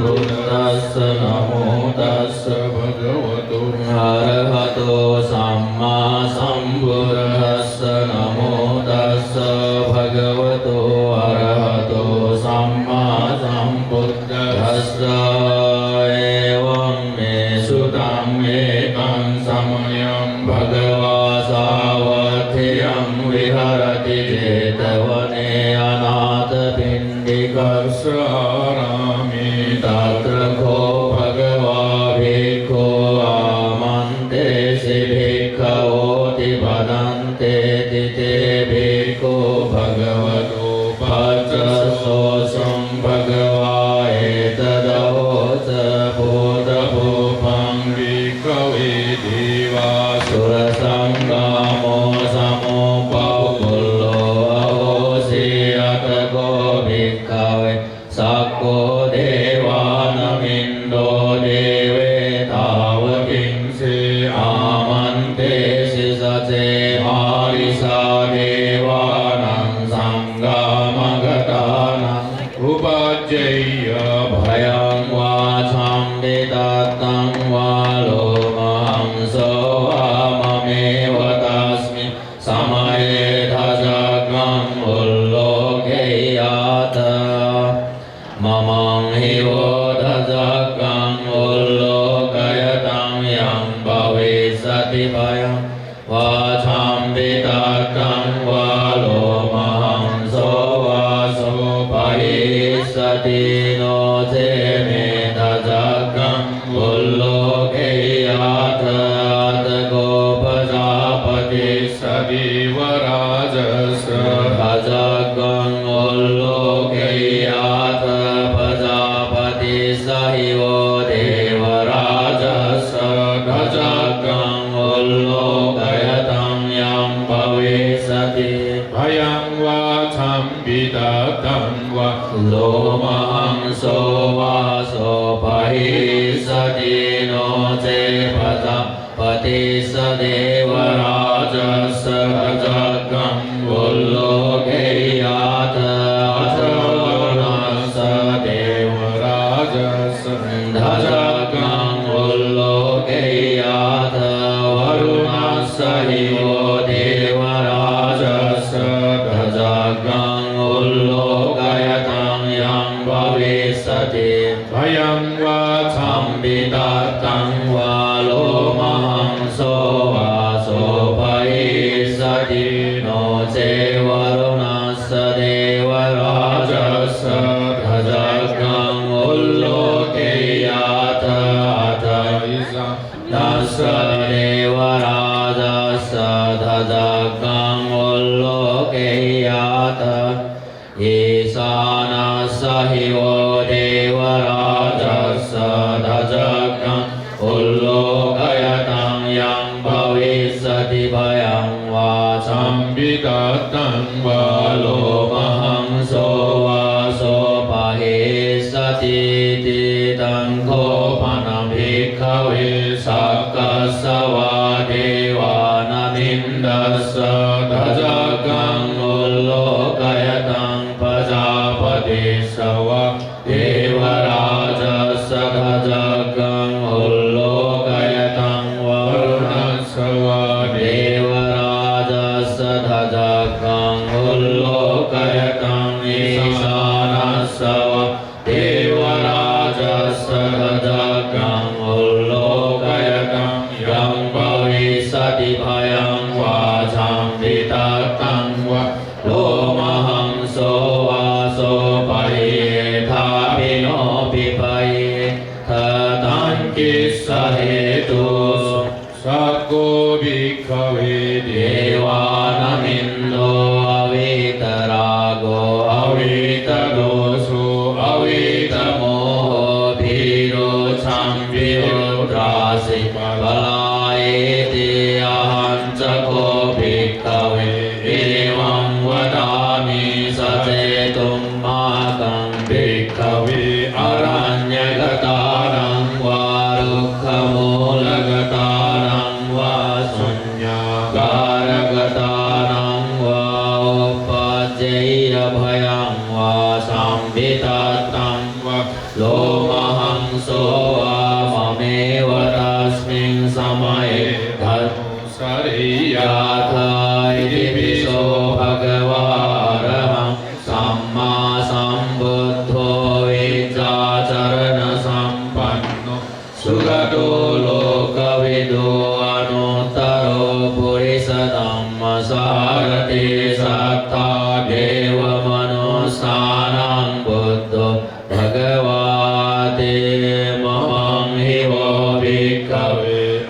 พุทธัสสะนะโมตัสสะภะคะวะโตอะระหะโตสัมมาสัมพุทธัสสะนะโมตัสสะภะคะวะโตอะระหะโตสัมมาสัมพุทธัสสะเอวังเมสุตังเมตังสมยังภะคะวะสาวัคถิยังวิหารติเจตวเนอนาถปิณฑิกัสสะรามิตัตระโคภะคะวะภิกขุอามันเตสิภิกขโวติปดันเตติเตภิกขุภะคะวะโตปัจจโสสัมภะคะวะเอตตะโหจะพุทธภูปังภิกขเวทิวาสุรสังฆาโมสัมโมปะปุลโลอโหสิอัตโกภิกขเวสักโกเทวานมินโดเดเวตาวกิงสิอามันเตสิสเจอาริสาเทวานังสังฆามกตานังอุปัจเจยภยังวาชัมปิตัตตังวาโลมังโสวามะเมวตัสมิสมัยทัจจกังอุลโลเกยตามะมังหิโวทัจจกังอุลโลกยตังยังภวิสติภยังวาชัมปิตัตตังวาโลมังโสวาโสภหิสติโนเจเมทัจจกังอุลโลเกยตะตะโกปจาปฏิสติวราจสทัจจกังอุลโลเกยตะปจาปฏิสหิโวเทวราชสทัจจกังอุลโลกยตังยังภวิสติภยังวาชัมปิตัตตังวะโลมังโสวาโสภหิสติโนเจปจาปฏิสเทวราชสทัจจกังอุลโลเกยตะอัจนาสเทวราชสทัจจกังอุลโลเกยตะวรุณัสสหิโวเทวราชสทัจจกังอุลโลกยตังยังภวิสติภยังวาชัมปิตัตตังวาโลมังโสวาโสภหิสติโนเจวรุณัสสเทวราชสทัจจกังอุลโลเกยตะอัตถิสังนัสสะเทวราชสทัจจกังอุลโลเกยตะอิสานัสสะหิโวเทวราชสทัจจกังอุลโลกยตังยังภวิสติภยังวาชัมปิตัตตังวาโลมังโสวาโสภหิสติติตังโคปนะภิกขเวสักกัสสวะเทวานามินดัสสะทัจจกังอุลโลกยตังปจาปฏิสวะเทวราชสทัจจกังอุลโลกยตังวรุณัสสวะเทวราชสทัจจกังอุลโลกยตังอิสานัสสวะเทวราชสทัจจกังอุลโลกยตังยังภวิสติภยังวาชัมปิตัตตังวะโลมังโสวาโสภหิทาภิโนภิภหิทะตังกิสสะเหตุสักโกภิกขเวเทวานมินโนอวิตราโกอวิตโดสุอวิตโมโหภิโรชัมปิโหตราสิปะลายติอาหันจโคภิกขเวเอวังวดามิสเจตุมมากังภิกขเวอรัญญกตานังวารุขมูลกตานังวาสุญญาการกตานังวาอุปเจยภยังวาสัมปิตัตตังวะโลมห โสวามะเมวะตัสมิงสมัยทัสสริยาทายติปิโสภะคะวะอะระหังสัมมาสัมพุทโธวิชชาจารณสัมปันโนสุขโตโลกวิทูอนุตตโรปุริสธัมมสารติสัทธาเทวมนุสสานังพุทโธภะคะวะเตมหังหิโวภิกขเว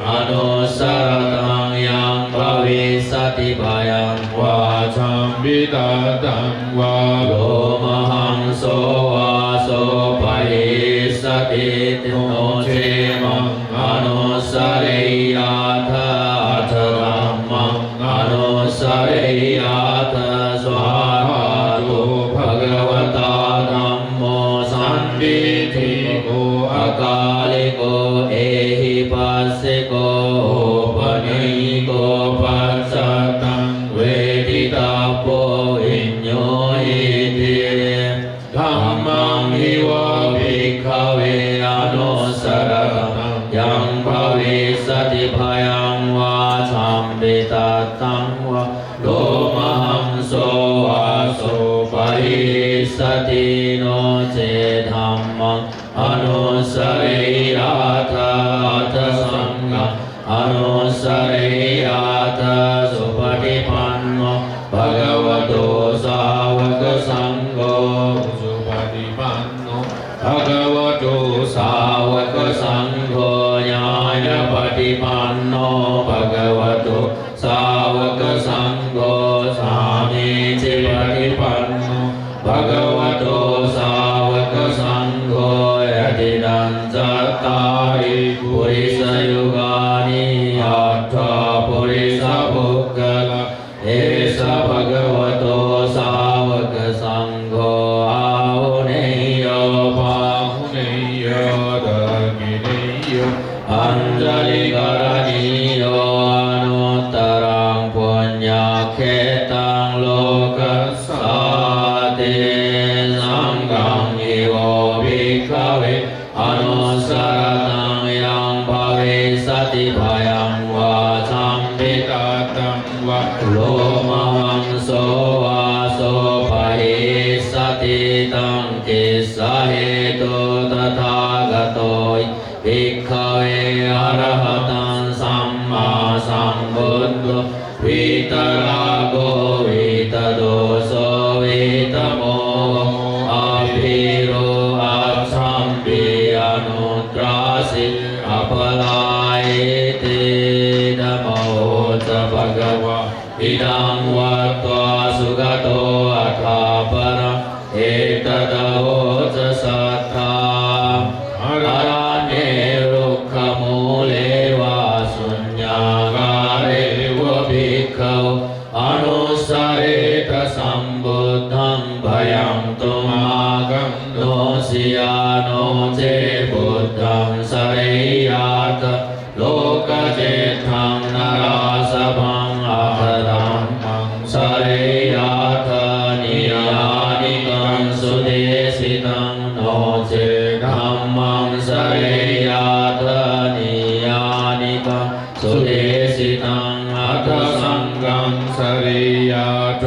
อนุสรตังยังภวิสติภยังวาชัมวิตาตังวาโลมหังโสวาโสภหิสติโนเชมังอนุสริยาทาธรรมังอนุสริยาทาสวาโตภะคะวตาธัมโมสันติทิโกอะกาลิโกเอหิปัสสิโกปะนิโกปัสสตังเวทิตาโพอิญโยหิติธัมมังหิวะภิกขเวอนุสรตังยังภวิสติภยังวาชัมปิตาตังวะโลมหังโสวาโสภหิสติโนเจธัมมังอนุสริยาทาสังฆังอนุสริยาทาสุปฏิปันโนภะคะวะโตสาวกสังโฆสุปฏิปันโนภะคะวะโตสาวกสังโฆญาณปฏิปันโนภะคะวะโตสาวกสังโฆสามีจิปฏิปันโนภะคะวะโตสาวกสังโฆยตินันจัตตาริปุริสยุกานิอัตถะปุริสปุคคละเอสะภะคะวะโตสาวกสังโฆอาหุเนยโยภาหุเนยโยตะกิเนยโยอัญจลิกรณีโยอนุตตรังปุญญาเขตังโลกัสสาติสังฆังอิโวภิกขเวอนุสรตังยังภวิสติภยังวาชัมปิตาตังวะโลมหังโสวาโสภหิสติตังกิสสะเหตุตถาคโตภิกขเวอรหัตังสัมมาสัมพุทโธวิตราโกวิตโดโสวิตโมอภิโรอัสสัมปิอนุตราสิอัปลายติธัมโมจะภะคะวะอิดังวัตตาสุขโตอัฏฐาปรังเอตตะโหจะสัทธาอรหันเนรุขมูเลวะสุญญากาเรวะภิกขวอนุสเรตสัมบุตตังภยังตุมากัมโนสิยาโนเจบุตตังสริยาตโลกเจตังนาราสพังอัตถังมังสริยาตนิยานิกังสุเดสิตังโนเจธัมมังสริยาตนิยานิกังสุเดสิตังอัตสังฆังสริยาต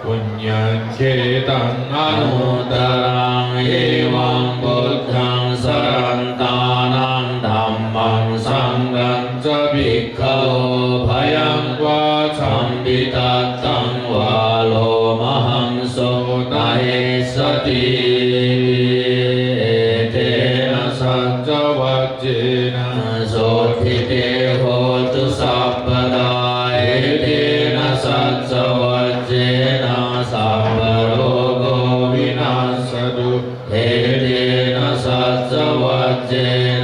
ปุญญังเขตังอนุตตรังเอวังพุทธังสรันตานังธัมมังสังฆังจะภิกขโวภยังวาชัมปิตาตังวาโลมหังโสตาเหสติเตนะสัจจวัจเจนะโสทิเตโหตุสัพพดาเอเตนะสัจจวัจเจนะสัพพโรโกวินาศตุเอเตนะสัจจวัจเจนะ